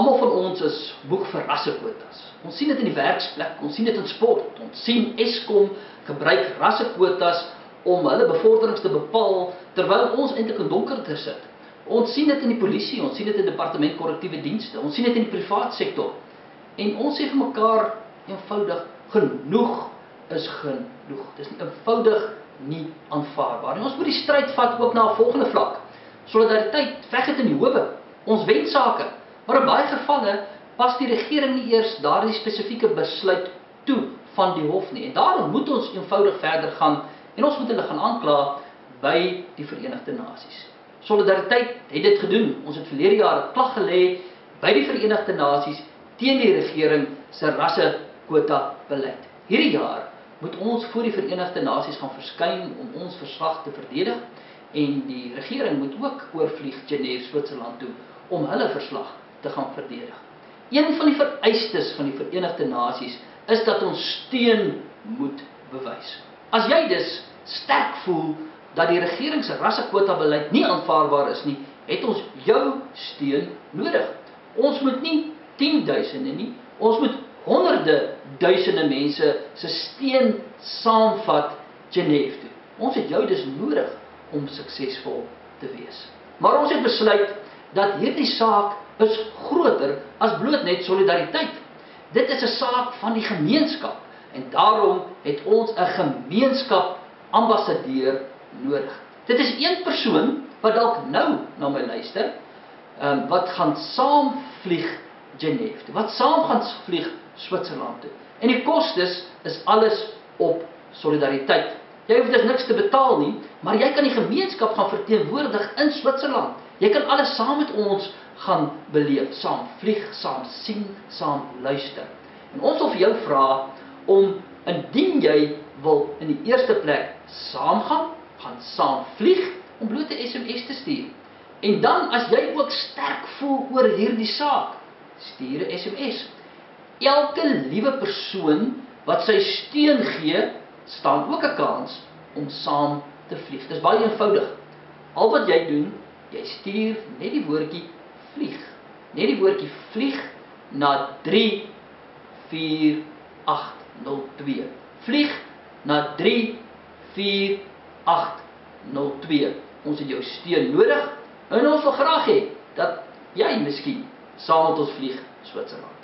Almal van ons is moeg vir rassekwotas. Ons sien dit in die werksplek, ons sien dit in sport. Ons sien Eskom gebruik rassekwotas om hulle bevorderings te bepaal, terwyl ons eintlik in donkerte sit. Ons sien dit in die polisie, ons sien dit in die departement korrektiewe dienste, ons sien dit in die privaat sektor. En ons sê vir mekaar eenvoudig, genoeg is genoeg. Dit is eenvoudig nie aanvaarbaar. En ons moet die stryd vat ook na 'n volgende vlak. Solidariteit veg dit in die howe. Ons wen sake. Maar in baie gevalle pas die regering nie eers daardie spesifieke besluit toe van die hof nie. En daarom moet ons eenvoudig verder gaan en ons moet hulle gaan aankla by die Verenigde Nasies. Solidariteit het dit gedoen. Ons het verlede jaar 'n klag gelê by die Verenigde Nasies teen die regering se rassekwota beleid. Hierdie jaar moet ons voor die Verenigde Nasies gaan verskyn om ons verslag te verdedig en die regering moet ook oorvlieg Genève, Switserland toe om hulle verslag te gaan verdedig. Een van die vereistes van die Verenigde Nasies is dat ons steun moet bewys. As jy dus sterk voel dat die regering se rassekwota beleid nie aanvaarbaar is nie, het ons jou steun nodig. Ons moet nie 10.000 nie, ons moet honderde duisende mense se steun saamvat Genève toe. Ons het jou dus nodig om suksesvol te wees. Maar ons het besluit dat hierdie saak is groter as bloot net solidariteit. Dit is 'n saak van die gemeenskap en daarom het ons 'n gemeenskap ambassadeur nodig. Dit is een persoon wat dalk nou na my luister, wat gaan saam vlieg Genève toe, wat saam gaan vlieg Switserland toe. En die kostes is alles op solidariteit. Jy hoef dus niks te betaal nie, maar jy kan die gemeenskap gaan verteenwoordig in Switserland. Jy kan alles saam met ons gaan beleef, saam vlieg, saam sien, saam luister. En ons wil vir jou vra om, indien jy wil in die eerste plek saam gaan saam vlieg, om bloot 'n SMS te stuur. En dan, as jy ook sterk voel oor hierdie saak, stuur 'n SMS. Elke liewe persoon wat sy steun gee, staan ook 'n kans om saam te vlieg. Dit is baie eenvoudig. Al wat jy doen, jy stuur net die woordjie vlieg. Net die woordjie vlieg na 34802. Vlieg na 34802. Ons het jou steun nodig en ons wil graag hê dat jy miskien saam met ons vlieg Switserland.